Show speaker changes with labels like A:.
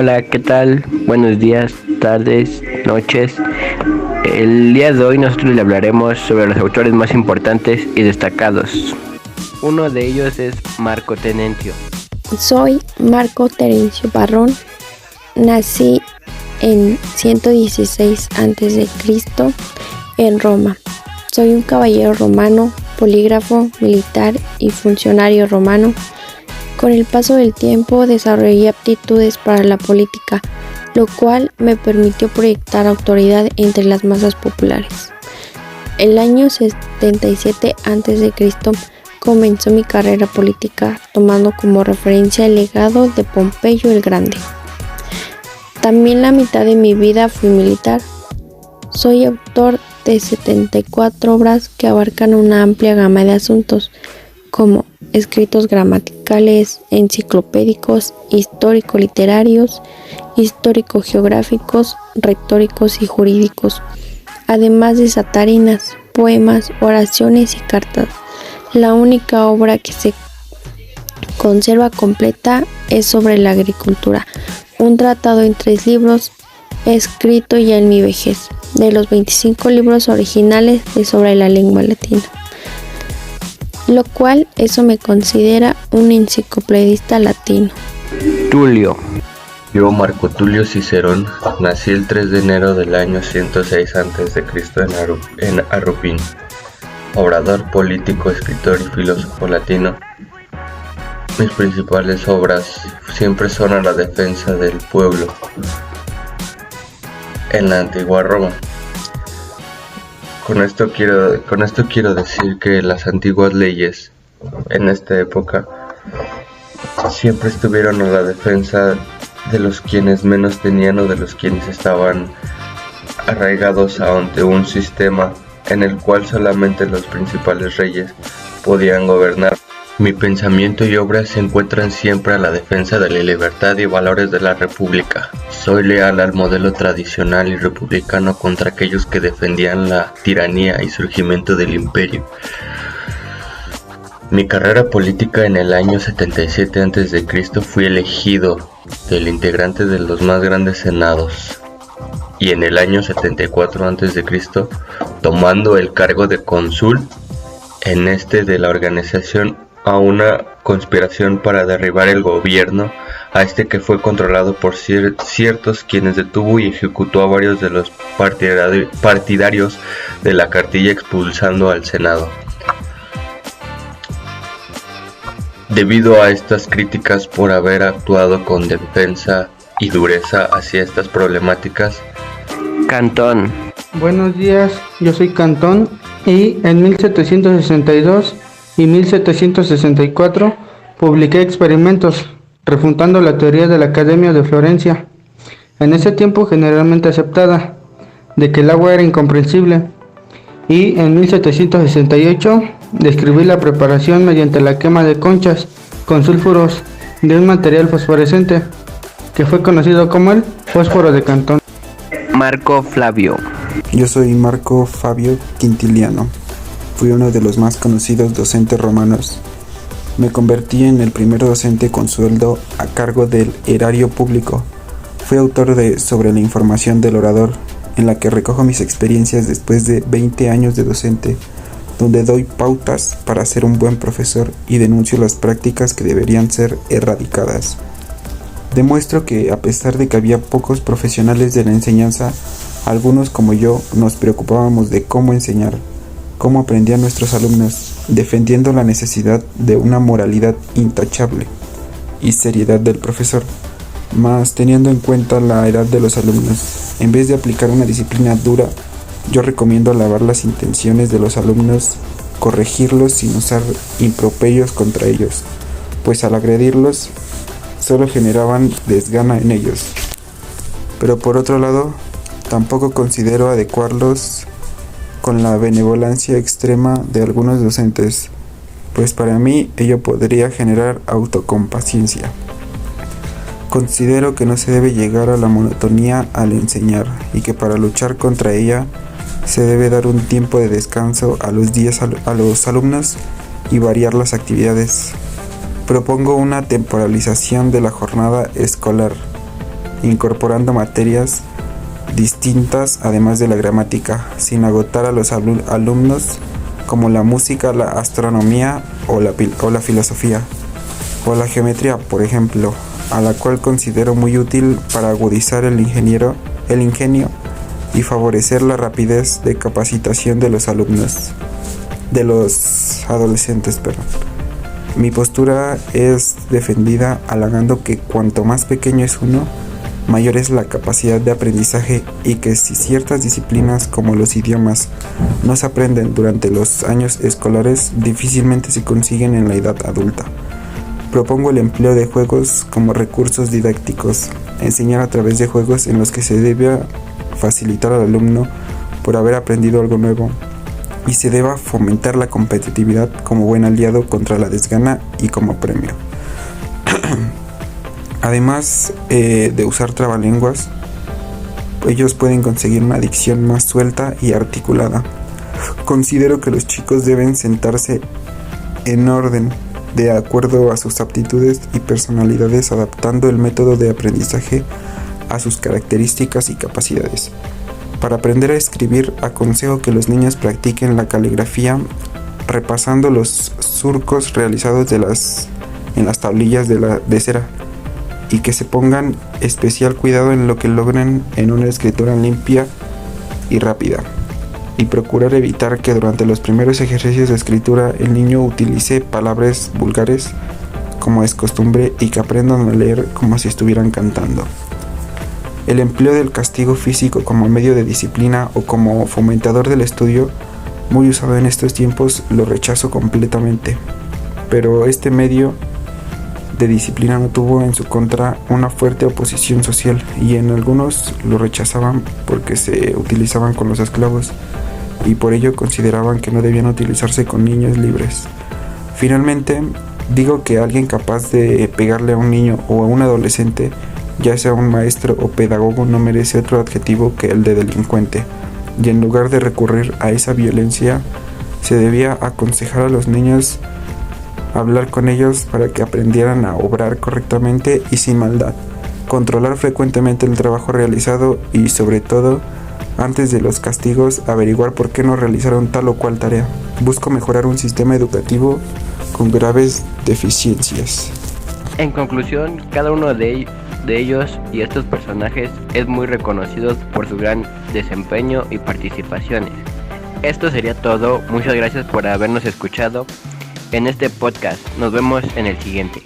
A: Hola, ¿qué tal? Buenos días, tardes, noches. El día de hoy nosotros le hablaremos sobre los autores más importantes y destacados. Uno de ellos es Marco Tenencio.
B: Soy Marco Terencio Barrón. Nací en 116 a.C. en Roma. Soy un caballero romano, polígrafo, militar y funcionario romano. Con el paso del tiempo desarrollé aptitudes para la política, lo cual me permitió proyectar autoridad entre las masas populares. El año 77 a.C. comenzó mi carrera política, tomando como referencia el legado de Pompeyo el Grande. También la mitad de mi vida fui militar. Soy autor de 74 obras que abarcan una amplia gama de asuntos, como escritos gramaticales, enciclopédicos, histórico-literarios, histórico-geográficos, retóricos y jurídicos, además de satarinas, poemas, oraciones y cartas. La única obra que se conserva completa es sobre la agricultura, un tratado en 3 libros, escrito ya en mi vejez, de los 25 libros originales de sobre la lengua latina, lo cual eso me considera un enciclopedista latino.
A: Tulio.
C: Yo, Marco Tulio Cicerón, nací el 3 de enero del año 106 a.C. en Arrupín. Orador, político, escritor y filósofo latino. Mis principales obras siempre son a la defensa del pueblo en la antigua Roma. Con esto quiero decir que las antiguas leyes en esta época siempre estuvieron a la defensa de los quienes menos tenían o de los quienes estaban arraigados ante un sistema en el cual solamente los principales reyes podían gobernar. Mi pensamiento y obras se encuentran siempre a la defensa de la libertad y valores de la república. Soy leal al modelo tradicional y republicano contra aquellos que defendían la tiranía y surgimiento del imperio. Mi carrera política en el año 77 a.C. fui elegido del integrante de los más grandes senados. Y en el año 74 a.C., tomando el cargo de cónsul de la organización a una conspiración para derribar el gobierno, que fue controlado por ciertos quienes detuvo y ejecutó a varios de los partidarios de la cartilla, expulsando al Senado. Debido a estas críticas por haber actuado con defensa y dureza hacia estas problemáticas.
A: Cantón.
D: Buenos días, yo soy Cantón y en 1762 y 1764 publiqué experimentos refutando la teoría de la Academia de Florencia, en ese tiempo generalmente aceptada, de que el agua era incomprensible, y en 1768 describí la preparación mediante la quema de conchas con sulfuros de un material fosforescente que fue conocido como el fósforo de Cantón.
A: Marco Flavio.
E: Yo soy Marco Fabio Quintiliano. Fui uno de los más conocidos docentes romanos. Me convertí en el primer docente con sueldo a cargo del erario público. Fui autor de Sobre la información del orador, en la que recojo mis experiencias después de 20 años de docente, donde doy pautas para ser un buen profesor y denuncio las prácticas que deberían ser erradicadas. Demuestro que, a pesar de que había pocos profesionales de la enseñanza, algunos como yo nos preocupábamos de cómo enseñar, cómo aprendían nuestros alumnos, defendiendo la necesidad de una moralidad intachable y seriedad del profesor, mas teniendo en cuenta la edad de los alumnos. En vez de aplicar una disciplina dura, yo recomiendo alabar las intenciones de los alumnos, corregirlos sin usar improperios contra ellos, pues al agredirlos solo generaban desgana en ellos. Pero por otro lado, tampoco considero adecuarlos con la benevolencia extrema de algunos docentes, pues para mí ello podría generar autocompasión. Considero que no se debe llegar a la monotonía al enseñar y que para luchar contra ella se debe dar un tiempo de descanso a los alumnos y variar las actividades. Propongo una temporalización de la jornada escolar, incorporando materias distintas además de la gramática, sin agotar a los alumnos como la música, la astronomía o la filosofía, o la geometría, por ejemplo, a la cual considero muy útil para agudizar el ingenio y favorecer la rapidez de capacitación de los adolescentes. Mi postura es defendida alegando que cuanto más pequeño es uno, mayor es la capacidad de aprendizaje, y que si ciertas disciplinas como los idiomas no se aprenden durante los años escolares, difícilmente se consiguen en la edad adulta. Propongo el empleo de juegos como recursos didácticos, enseñar a través de juegos en los que se debe facilitar al alumno por haber aprendido algo nuevo, y se deba fomentar la competitividad como buen aliado contra la desgana y como premio. Además de usar trabalenguas, ellos pueden conseguir una dicción más suelta y articulada. Considero que los chicos deben sentarse en orden, de acuerdo a sus aptitudes y personalidades, adaptando el método de aprendizaje a sus características y capacidades. Para aprender a escribir, aconsejo que los niños practiquen la caligrafía repasando los surcos realizados en las tablillas de cera, y que se pongan especial cuidado en lo que logren en una escritura limpia y rápida, y procurar evitar que durante los primeros ejercicios de escritura el niño utilice palabras vulgares como es costumbre, y que aprendan a leer como si estuvieran cantando. El empleo del castigo físico como medio de disciplina o como fomentador del estudio, muy usado en estos tiempos, lo rechazo completamente, pero este medio de disciplina no tuvo en su contra una fuerte oposición social, y en algunos lo rechazaban porque se utilizaban con los esclavos, y por ello consideraban que no debían utilizarse con niños libres. Finalmente, digo que alguien capaz de pegarle a un niño o a un adolescente, ya sea un maestro o pedagogo, no merece otro adjetivo que el de delincuente, y en lugar de recurrir a esa violencia, se debía aconsejar a los niños, hablar con ellos para que aprendieran a obrar correctamente y sin maldad, controlar frecuentemente el trabajo realizado y, sobre todo, antes de los castigos, averiguar por qué no realizaron tal o cual tarea. Busco mejorar un sistema educativo con graves deficiencias.
A: En conclusión, cada uno de ellos y estos personajes es muy reconocido por su gran desempeño y participaciones. Esto sería todo. Muchas gracias por habernos escuchado en este podcast. Nos vemos en el siguiente.